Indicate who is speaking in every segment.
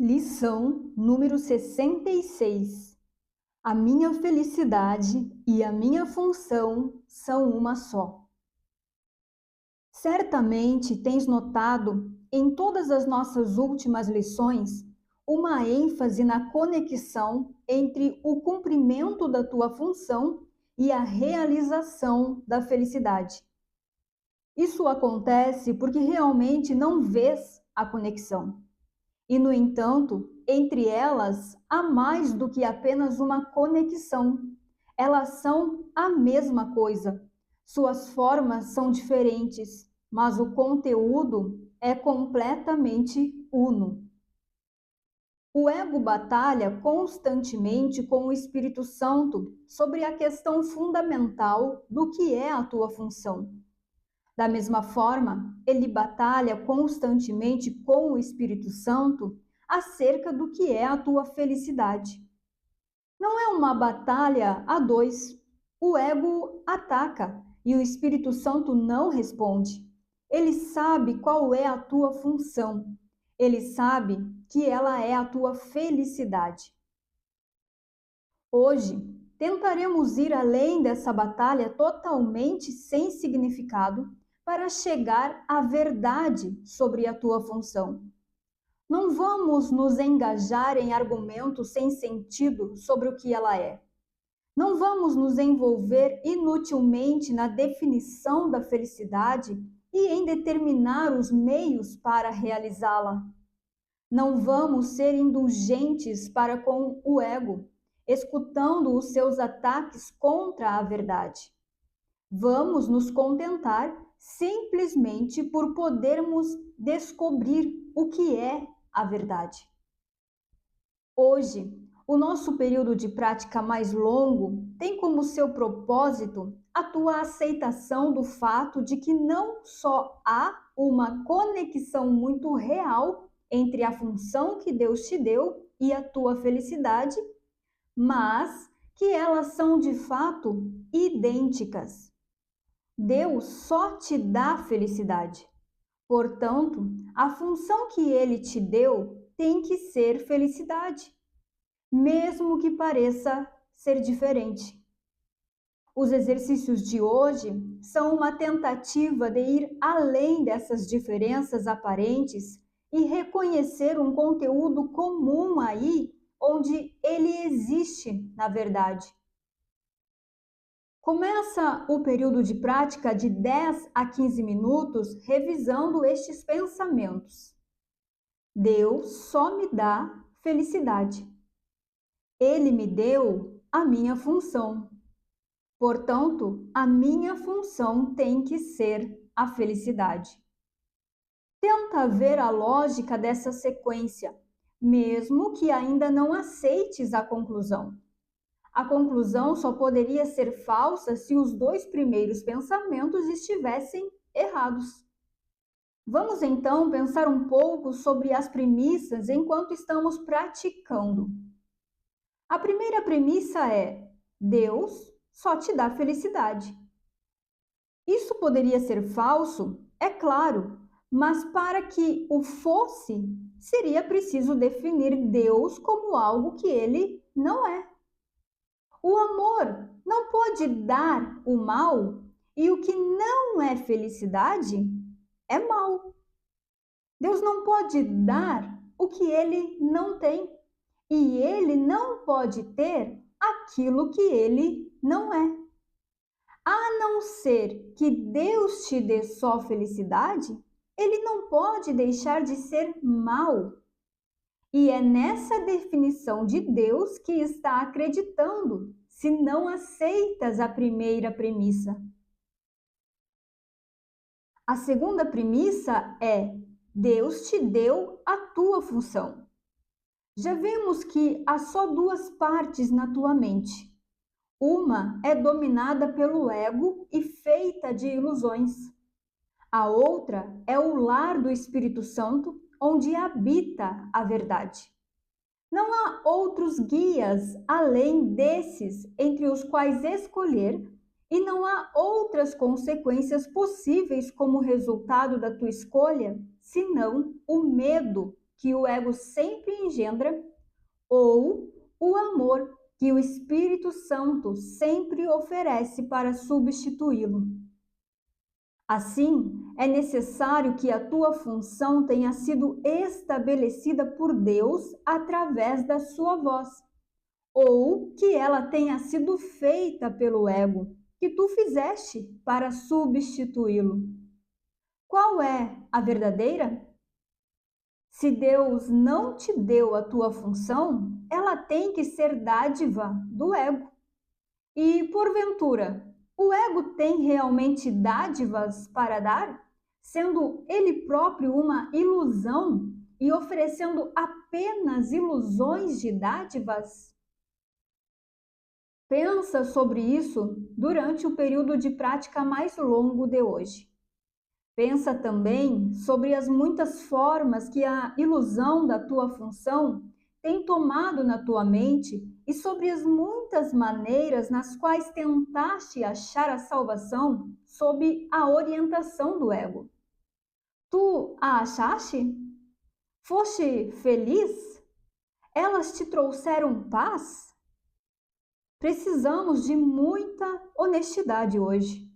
Speaker 1: Lição número 66. A minha felicidade e a minha função são uma só. Certamente tens notado em todas as nossas últimas lições uma ênfase na conexão entre o cumprimento da tua função e a realização da felicidade. Isso acontece porque realmente não vês a conexão. E, no entanto, entre elas há mais do que apenas uma conexão. Elas são a mesma coisa. Suas formas são diferentes, mas o conteúdo é completamente uno. O ego batalha constantemente com o Espírito Santo sobre a questão fundamental do que é a tua função. Da mesma forma, ele batalha constantemente com o Espírito Santo acerca do que é a tua felicidade. Não é uma batalha a dois. O ego ataca e o Espírito Santo não responde. Ele sabe qual é a tua função. Ele sabe que ela é a tua felicidade. Hoje, tentaremos ir além dessa batalha totalmente sem significado para chegar à verdade sobre a tua função. Não vamos nos engajar em argumentos sem sentido sobre o que ela é. Não vamos nos envolver inutilmente na definição da felicidade e em determinar os meios para realizá-la. Não vamos ser indulgentes para com o ego, escutando os seus ataques contra a verdade. Vamos nos contentar simplesmente por podermos descobrir o que é a verdade. Hoje, o nosso período de prática mais longo tem como seu propósito a tua aceitação do fato de que não só há uma conexão muito real entre a função que Deus te deu e a tua felicidade, mas que elas são de fato idênticas. Deus só te dá felicidade. Portanto, a função que Ele te deu tem que ser felicidade, mesmo que pareça ser diferente. Os exercícios de hoje são uma tentativa de ir além dessas diferenças aparentes e reconhecer um conteúdo comum aí, onde ele existe, na verdade. Começa o período de prática de 10 a 15 minutos revisando estes pensamentos. Deus só me dá felicidade. Ele me deu a minha função. Portanto, a minha função tem que ser a felicidade. Tenta ver a lógica dessa sequência, mesmo que ainda não aceites a conclusão. A conclusão só poderia ser falsa se os dois primeiros pensamentos estivessem errados. Vamos então pensar um pouco sobre as premissas enquanto estamos praticando. A primeira premissa é: Deus só te dá felicidade. Isso poderia ser falso? É claro, mas para que o fosse, seria preciso definir Deus como algo que ele não é. O amor não pode dar o mal e o que não é felicidade é mal. Deus não pode dar o que ele não tem e ele não pode ter aquilo que ele não é. A não ser que Deus te dê só felicidade, ele não pode deixar de ser mal. E é nessa definição de Deus que está acreditando, se não aceitas a primeira premissa. A segunda premissa é: Deus te deu a tua função. Já vimos que há só duas partes na tua mente. Uma é dominada pelo ego e feita de ilusões. A outra é o lar do Espírito Santo, onde habita a verdade. Não há outros guias além desses entre os quais escolher, e não há outras consequências possíveis como resultado da tua escolha, senão o medo que o ego sempre engendra ou o amor que o Espírito Santo sempre oferece para substituí-lo. Assim, é necessário que a tua função tenha sido estabelecida por Deus através da sua voz, ou que ela tenha sido feita pelo ego, que tu fizeste para substituí-lo. Qual é a verdadeira? Se Deus não te deu a tua função, ela tem que ser dádiva do ego. E, porventura, o ego tem realmente dádivas para dar, sendo ele próprio uma ilusão e oferecendo apenas ilusões de dádivas? Pensa sobre isso durante o período de prática mais longo de hoje. Pensa também sobre as muitas formas que a ilusão da tua função tem tomado na tua mente e sobre as muitas maneiras nas quais tentaste achar a salvação sob a orientação do ego. Tu a achaste? Foste feliz? Elas te trouxeram paz? Precisamos de muita honestidade hoje.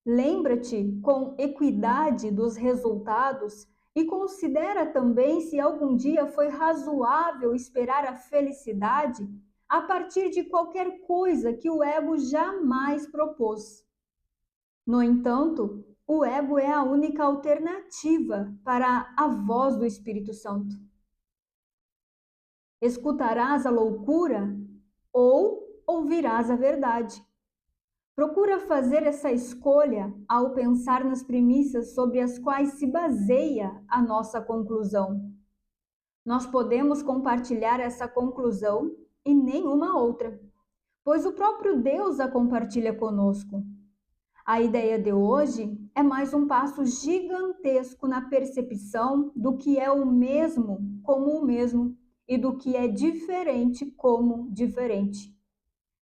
Speaker 1: Lembra-te com equidade dos resultados e considera também se algum dia foi razoável esperar a felicidade a partir de qualquer coisa que o ego jamais propôs. No entanto, o ego é a única alternativa para a voz do Espírito Santo. Escutarás a loucura ou ouvirás a verdade. Procura fazer essa escolha ao pensar nas premissas sobre as quais se baseia a nossa conclusão. Nós podemos compartilhar essa conclusão e nenhuma outra, pois o próprio Deus a compartilha conosco. A ideia de hoje é mais um passo gigantesco na percepção do que é o mesmo como o mesmo e do que é diferente como diferente.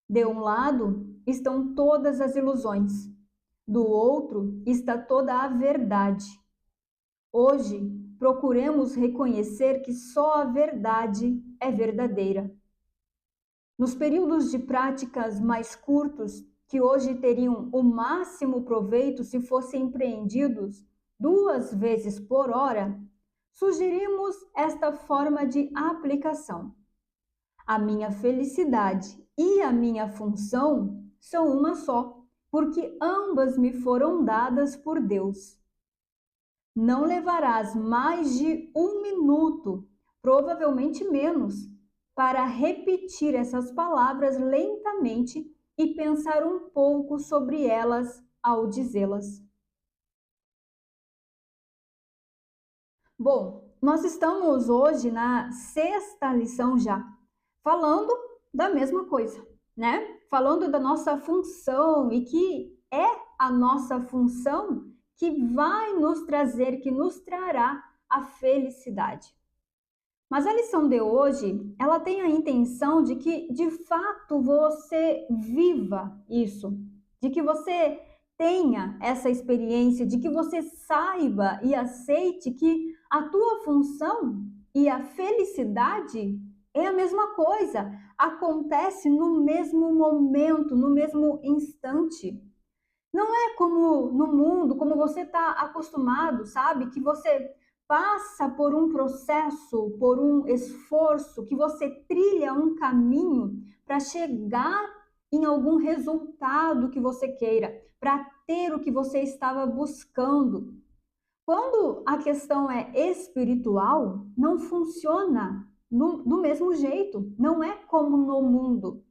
Speaker 1: De um lado estão todas as ilusões, do outro está toda a verdade. Hoje, procuremos reconhecer que só a verdade é verdadeira. Nos períodos de práticas mais curtos, que hoje teriam o máximo proveito se fossem empreendidos 2 vezes por hora, sugerimos esta forma de aplicação. A minha felicidade e a minha função são uma só, porque ambas me foram dadas por Deus. Não levarás mais de 1 minuto, provavelmente menos, para repetir essas palavras lentamente e pensar um pouco sobre elas ao dizê-las. Bom, nós estamos hoje na 6ª lição já, falando da mesma coisa, né? Falando da nossa função e que é a nossa função que vai nos trazer, que nos trará a felicidade. Mas a lição de hoje, ela tem a intenção de que, de fato, você viva isso, de que você tenha essa experiência, de que você saiba e aceite que a tua função e a felicidade é a mesma coisa, acontece no mesmo momento, no mesmo instante. Não é como no mundo, como você está acostumado, sabe? Que você passa por um processo, por um esforço, que você trilha um caminho para chegar em algum resultado que você queira, para ter o que você estava buscando. Quando a questão é espiritual, não funciona do mesmo jeito, não é como no mundo.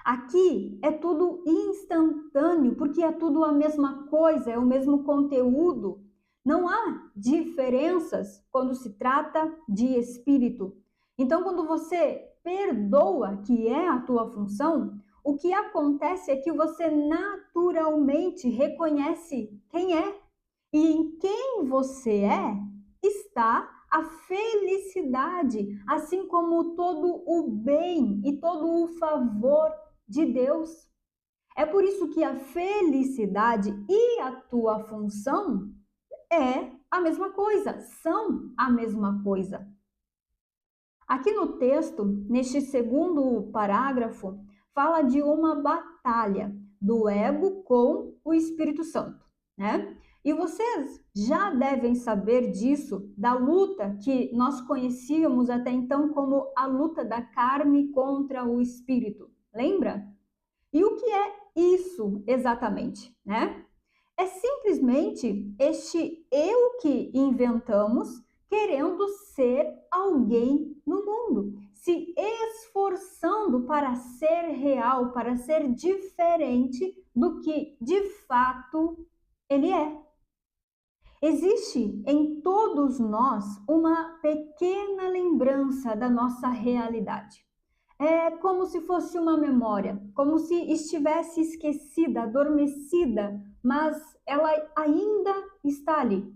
Speaker 1: Aqui é tudo instantâneo, porque é tudo a mesma coisa, é o mesmo conteúdo. Não há diferenças quando se trata de espírito. Então, quando você perdoa, que é a tua função, o que acontece é que você naturalmente reconhece quem é. E em quem você é, está a felicidade, assim como todo o bem e todo o favor de Deus. É por isso que a felicidade e a tua função é a mesma coisa, são a mesma coisa. Aqui no texto, neste segundo parágrafo, fala de uma batalha do ego com o Espírito Santo, né? E vocês já devem saber disso, da luta que nós conhecíamos até então como a luta da carne contra o espírito. Lembra? E o que é isso exatamente, né? É simplesmente este eu que inventamos querendo ser alguém no mundo, se esforçando para ser real, para ser diferente do que de fato ele é. Existe em todos nós uma pequena lembrança da nossa realidade. É como se fosse uma memória, como se estivesse esquecida, adormecida, mas ela ainda está ali.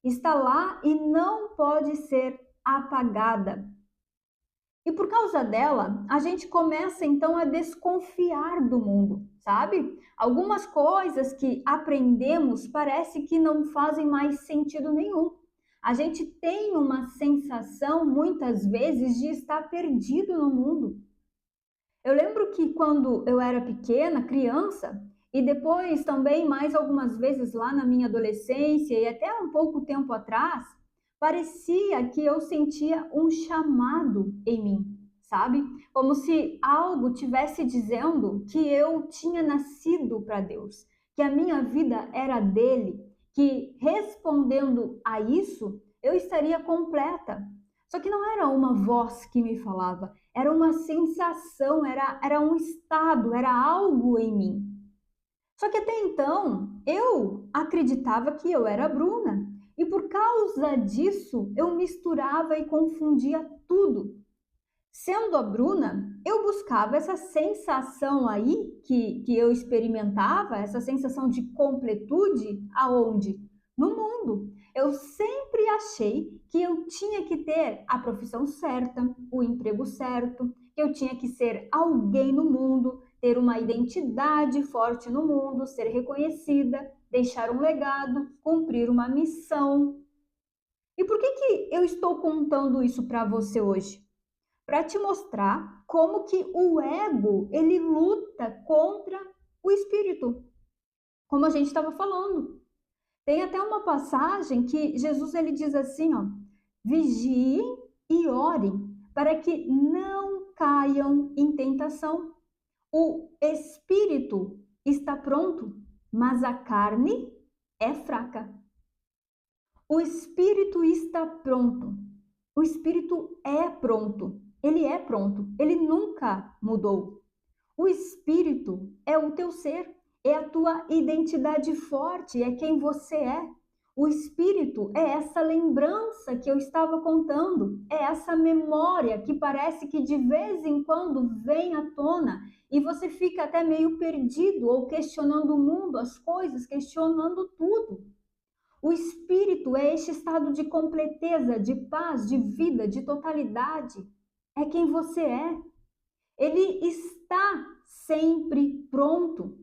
Speaker 1: Está lá e não pode ser apagada. E por causa dela, a gente começa então a desconfiar do mundo, sabe? Algumas coisas que aprendemos parece que não fazem mais sentido nenhum. A gente tem uma sensação, muitas vezes, de estar perdido no mundo. Eu lembro que quando eu era pequena, criança, e depois também mais algumas vezes lá na minha adolescência e até um pouco tempo atrás, parecia que eu sentia um chamado em mim, sabe? Como se algo tivesse dizendo que eu tinha nascido para Deus, que a minha vida era dele, que respondendo a isso, eu estaria completa. Só que não era uma voz que me falava, era uma sensação, era um estado, era algo em mim. Só que até então eu acreditava que eu era a Bruna e por causa disso eu misturava e confundia tudo. Sendo a Bruna, eu buscava essa sensação aí que eu experimentava, essa sensação de completude, aonde? No mundo. Eu sempre achei que eu tinha que ter a profissão certa, o emprego certo, que eu tinha que ser alguém no mundo, ter uma identidade forte no mundo, ser reconhecida, deixar um legado, cumprir uma missão. E por que eu estou contando isso para você hoje? Para te mostrar como que o ego, ele luta contra o espírito, como a gente estava falando. Tem até uma passagem que Jesus ele diz assim, ó: vigiem e orem para que não caiam em tentação. O espírito está pronto, mas a carne é fraca. O espírito está pronto. O espírito é pronto. Ele é pronto. Ele nunca mudou. O espírito é o teu ser, é a tua identidade forte, é quem você é. O espírito é essa lembrança que eu estava contando, é essa memória que parece que de vez em quando vem à tona e você fica até meio perdido ou questionando o mundo, as coisas, questionando tudo. O espírito é este estado de completeza, de paz, de vida, de totalidade. É quem você é. Ele está sempre pronto.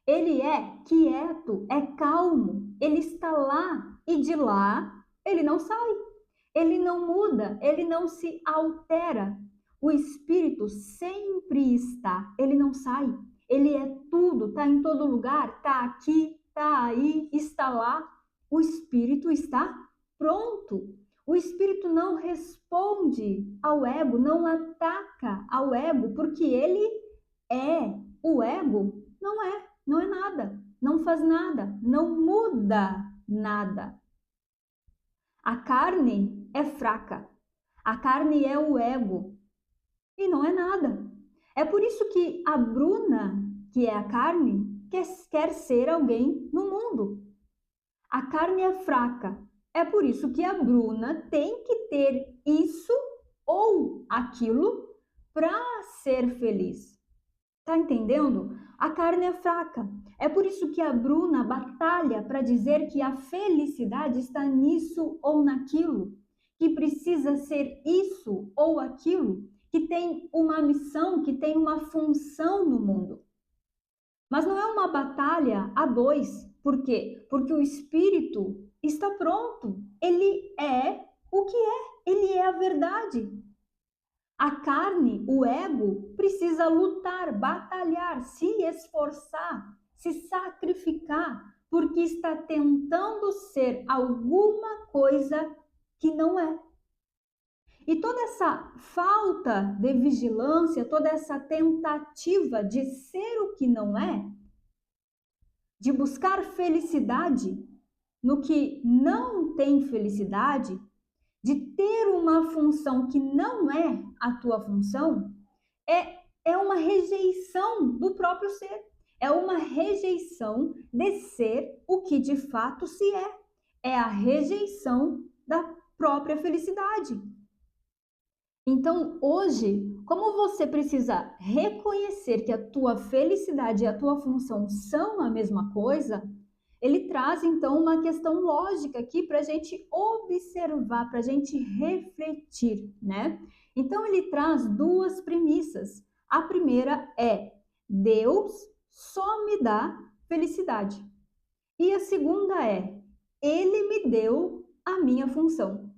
Speaker 1: Ele é quieto, é calmo. Ele está lá e de lá ele não sai. Ele não muda, ele não se altera. O espírito sempre está, ele não sai. Ele é tudo, está em todo lugar, está aqui, está aí, está lá. O espírito está pronto. O espírito não responde ao ego, não ataca ao ego, porque ele é. O ego não é nada, não faz nada, não muda nada. A carne é fraca, a carne é o ego e não é nada. É por isso que a Bruna, que é a carne, quer ser alguém no mundo. A carne é fraca. É por isso que a Bruna tem que ter isso ou aquilo para ser feliz. Tá entendendo? A carne é fraca. É por isso que a Bruna batalha para dizer que a felicidade está nisso ou naquilo, que precisa ser isso ou aquilo, que tem uma missão, que tem uma função no mundo. Mas não é uma batalha a dois. Por quê? Porque o espírito está pronto. Ele é o que é. Ele é a verdade. A carne, o ego, precisa lutar, batalhar, se esforçar, se sacrificar, porque está tentando ser alguma coisa que não é. E toda essa falta de vigilância, toda essa tentativa de ser o que não é, de buscar felicidade no que não tem felicidade, de ter uma função que não é a tua função, é uma rejeição do próprio ser. É uma rejeição de ser o que de fato se é. É a rejeição da própria felicidade. Então, hoje, como você precisa reconhecer que a tua felicidade e a tua função são a mesma coisa, ele traz então uma questão lógica aqui para a gente observar, para a gente refletir, né? Então, ele traz duas premissas. A primeira é: Deus só me dá felicidade. E a segunda é: Ele me deu a minha função.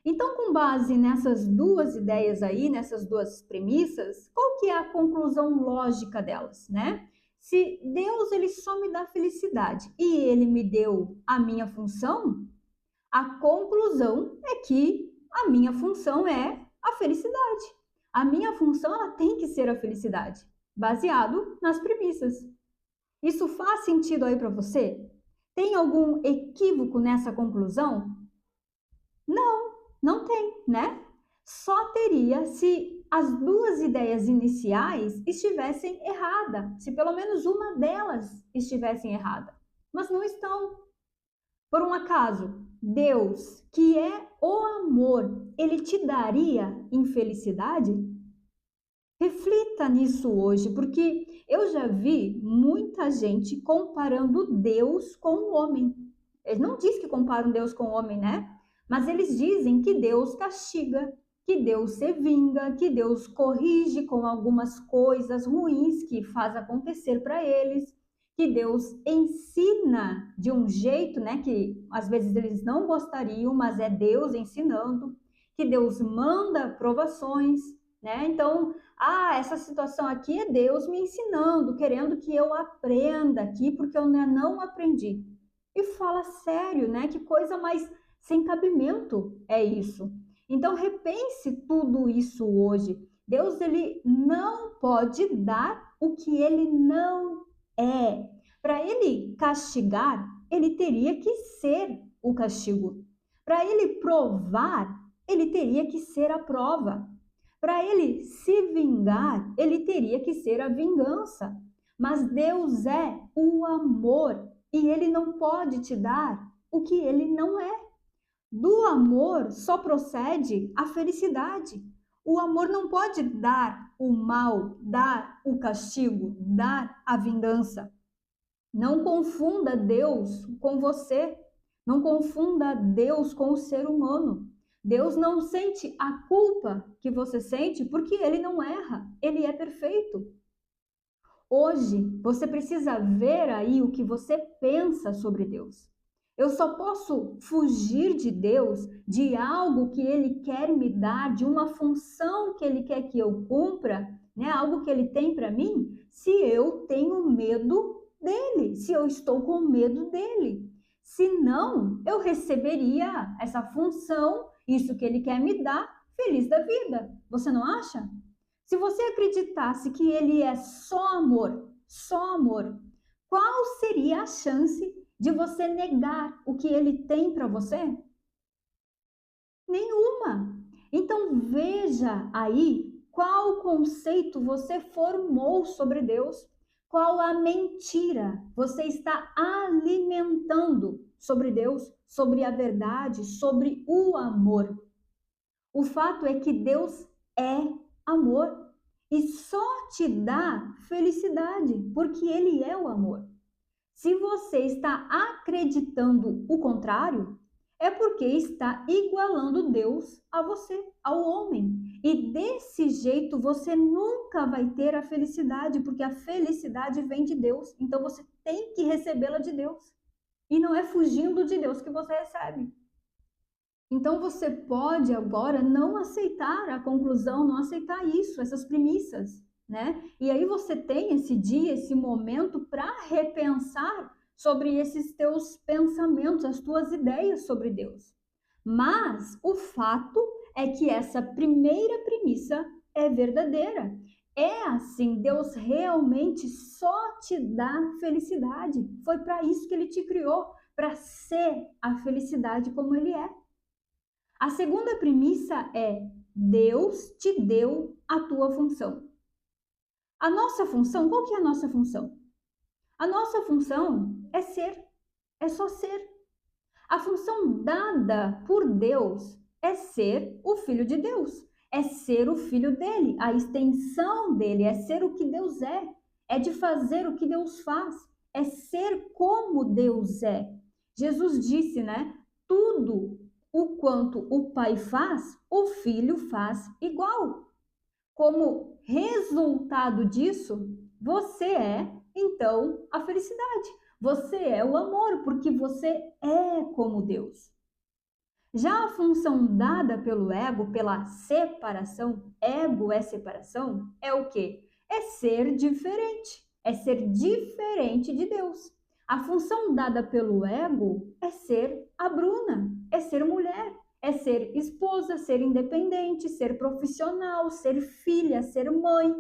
Speaker 1: Então, com base nessas duas ideias aí, nessas duas premissas, qual que é a conclusão lógica delas, né? Se Deus ele só me dá felicidade e ele me deu a minha função, a conclusão é que a minha função é a felicidade. A minha função ela tem que ser a felicidade, baseado nas premissas. Isso faz sentido aí para você? Tem algum equívoco nessa conclusão? Não tem, né? Só teria se as duas ideias iniciais estivessem erradas, se pelo menos uma delas estivessem errada. Mas não estão. Por um acaso, Deus, que é o amor, ele te daria infelicidade? Reflita nisso hoje, porque eu já vi muita gente comparando Deus com o homem. Eles não dizem que comparam Deus com o homem, né? Mas eles dizem que Deus castiga, que Deus se vinga, que Deus corrige com algumas coisas ruins que faz acontecer para eles, que Deus ensina de um jeito, né, que às vezes eles não gostariam, mas é Deus ensinando, que Deus manda provações, né? Então, essa situação aqui é Deus me ensinando, querendo que eu aprenda aqui, porque eu não aprendi. E fala sério, né? Que coisa mais sem cabimento é isso. Então repense tudo isso hoje. Deus ele não pode dar o que ele não é. Para ele castigar, ele teria que ser o castigo. Para ele provar, ele teria que ser a prova. Para ele se vingar, ele teria que ser a vingança. Mas Deus é o amor e ele não pode te dar o que ele não é. Do amor só procede a felicidade. O amor não pode dar o mal, dar o castigo, dar a vingança. Não confunda Deus com você. Não confunda Deus com o ser humano. Deus não sente a culpa que você sente porque ele não erra, ele é perfeito. Hoje, você precisa ver aí o que você pensa sobre Deus. Eu só posso fugir de Deus, de algo que Ele quer me dar, de uma função que Ele quer que eu cumpra, né? Algo que Ele tem para mim, se eu tenho medo dele, se eu estou com medo dele. Se não, eu receberia essa função, isso que Ele quer me dar, feliz da vida. Você não acha? Se você acreditasse que Ele é só amor, qual seria a chance de você negar o que ele tem para você? Nenhuma. Então veja aí qual conceito você formou sobre Deus, qual a mentira você está alimentando sobre Deus, sobre a verdade, sobre o amor. O fato é que Deus é amor e só te dá felicidade, porque ele é o amor. Se você está acreditando o contrário, é porque está igualando Deus a você, ao homem. E desse jeito você nunca vai ter a felicidade, porque a felicidade vem de Deus. Então você tem que recebê-la de Deus. E não é fugindo de Deus que você recebe. Então você pode agora não aceitar a conclusão, não aceitar isso, essas premissas, né? E aí você tem esse dia, esse momento para repensar sobre esses teus pensamentos, as tuas ideias sobre Deus. Mas o fato é que essa primeira premissa é verdadeira. É assim, Deus realmente só te dá felicidade. Foi para isso que ele te criou, para ser a felicidade como ele é. A segunda premissa é: Deus te deu a tua função. A nossa função, qual que é a nossa função? A nossa função é ser, é só ser. A função dada por Deus é ser o filho de Deus, é ser o filho dele, a extensão dele, é ser o que Deus é de fazer o que Deus faz, é ser como Deus é. Jesus disse, né? Tudo o quanto o Pai faz, o Filho faz igual. Como resultado disso, você é, então, a felicidade. Você é o amor, porque você é como Deus. Já a função dada pelo ego, pela separação, ego é separação, é o quê? É ser diferente. É ser diferente de Deus. A função dada pelo ego é ser a Bruna, é ser mulher, é ser esposa, ser independente, ser profissional, ser filha, ser mãe.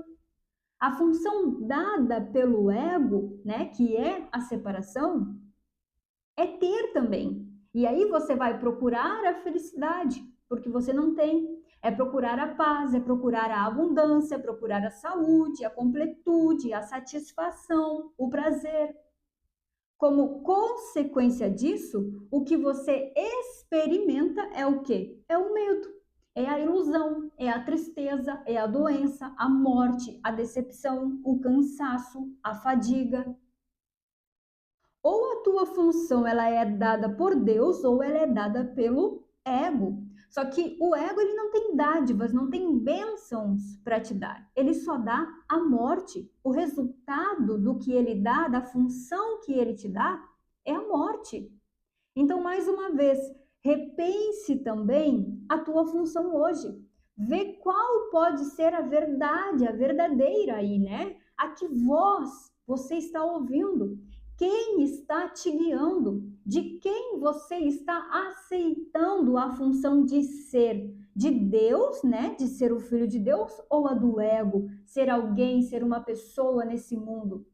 Speaker 1: A função dada pelo ego, né, que é a separação, é ter também. E aí você vai procurar a felicidade, porque você não tem. É procurar a paz, é procurar a abundância, é procurar a saúde, a completude, a satisfação, o prazer. Como consequência disso, o que você experimenta é o quê? É o medo, é a ilusão, é a tristeza, é a doença, a morte, a decepção, o cansaço, a fadiga. Ou a tua função ela é dada por Deus ou ela é dada pelo ego. Só que o ego ele não tem dádivas, não tem bênçãos para te dar. Ele só dá a morte. O resultado do que ele dá, da função que ele te dá, é a morte. Então, mais uma vez, repense também a tua função hoje. Vê qual pode ser a verdade, a verdadeira aí, né? A que voz você está ouvindo? Quem está te guiando? De quem você está aceitando a função de ser? De Deus, né? De ser o filho de Deus ou a do ego? Ser alguém, ser uma pessoa nesse mundo?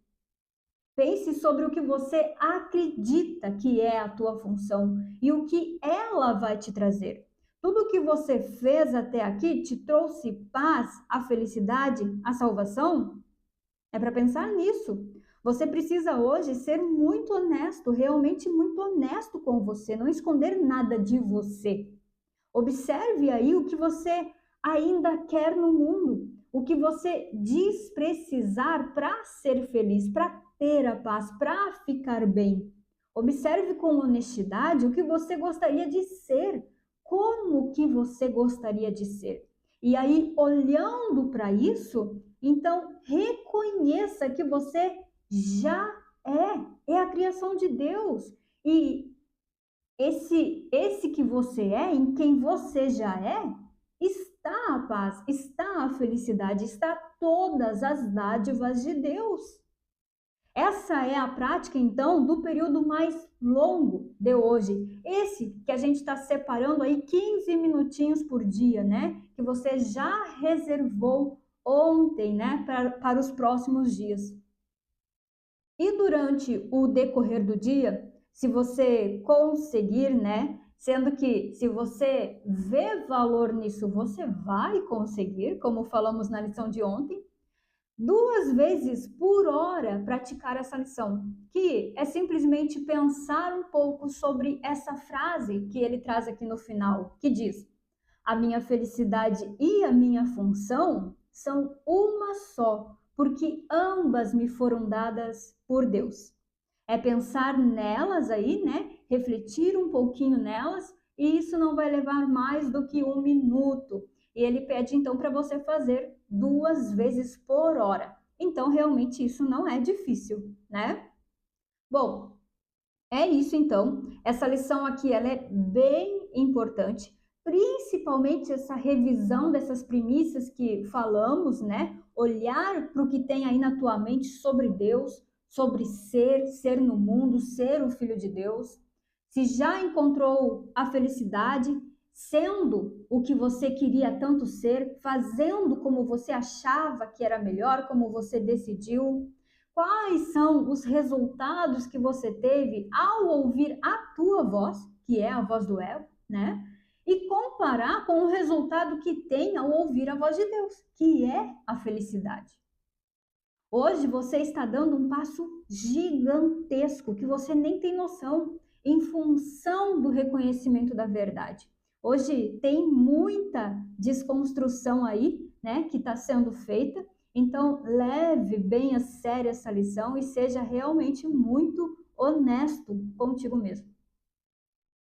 Speaker 1: Pense sobre o que você acredita que é a tua função e o que ela vai te trazer. Tudo que você fez até aqui te trouxe paz, a felicidade, a salvação? É para pensar nisso. Você precisa hoje ser muito honesto, realmente muito honesto com você, não esconder nada de você. Observe aí o que você ainda quer no mundo, o que você diz precisar para ser feliz, para ter a paz, para ficar bem. Observe com honestidade o que você gostaria de ser, como que você gostaria de ser. E aí, olhando para isso, então reconheça que você já é a criação de Deus. E esse que você é, em quem você já é, está a paz, está a felicidade, está todas as dádivas de Deus. Essa é a prática, então, do período mais longo de hoje. Esse que a gente está separando aí 15 minutinhos por dia, né? Que você já reservou ontem, né? Para os próximos dias. E durante o decorrer do dia, se você conseguir, né? Sendo que se você vê valor nisso, você vai conseguir, como falamos na lição de ontem, 2 vezes por hora praticar essa lição, que é simplesmente pensar um pouco sobre essa frase que ele traz aqui no final, que diz: a minha felicidade e a minha função são uma só, porque ambas me foram dadas por Deus. É pensar nelas aí, né? Refletir um pouquinho nelas, e isso não vai levar mais do que 1 minuto. E ele pede então para você fazer 2 vezes por hora. Então, realmente, isso não é difícil, né? Bom, é isso então. Essa lição aqui ela é bem importante, principalmente essa revisão dessas premissas que falamos, né? Olhar para o que tem aí na tua mente sobre Deus, sobre ser no mundo, ser o filho de Deus. Se já encontrou a felicidade, sendo o que você queria tanto ser, fazendo como você achava que era melhor, como você decidiu. Quais são os resultados que você teve ao ouvir a tua voz, que é a voz do ego, né? E comparar com o resultado que tem ao ouvir a voz de Deus, que é a felicidade. Hoje você está dando um passo gigantesco que você nem tem noção, em função do reconhecimento da verdade. Hoje tem muita desconstrução aí, né, que está sendo feita. Então, leve bem a sério essa lição e seja realmente muito honesto contigo mesmo.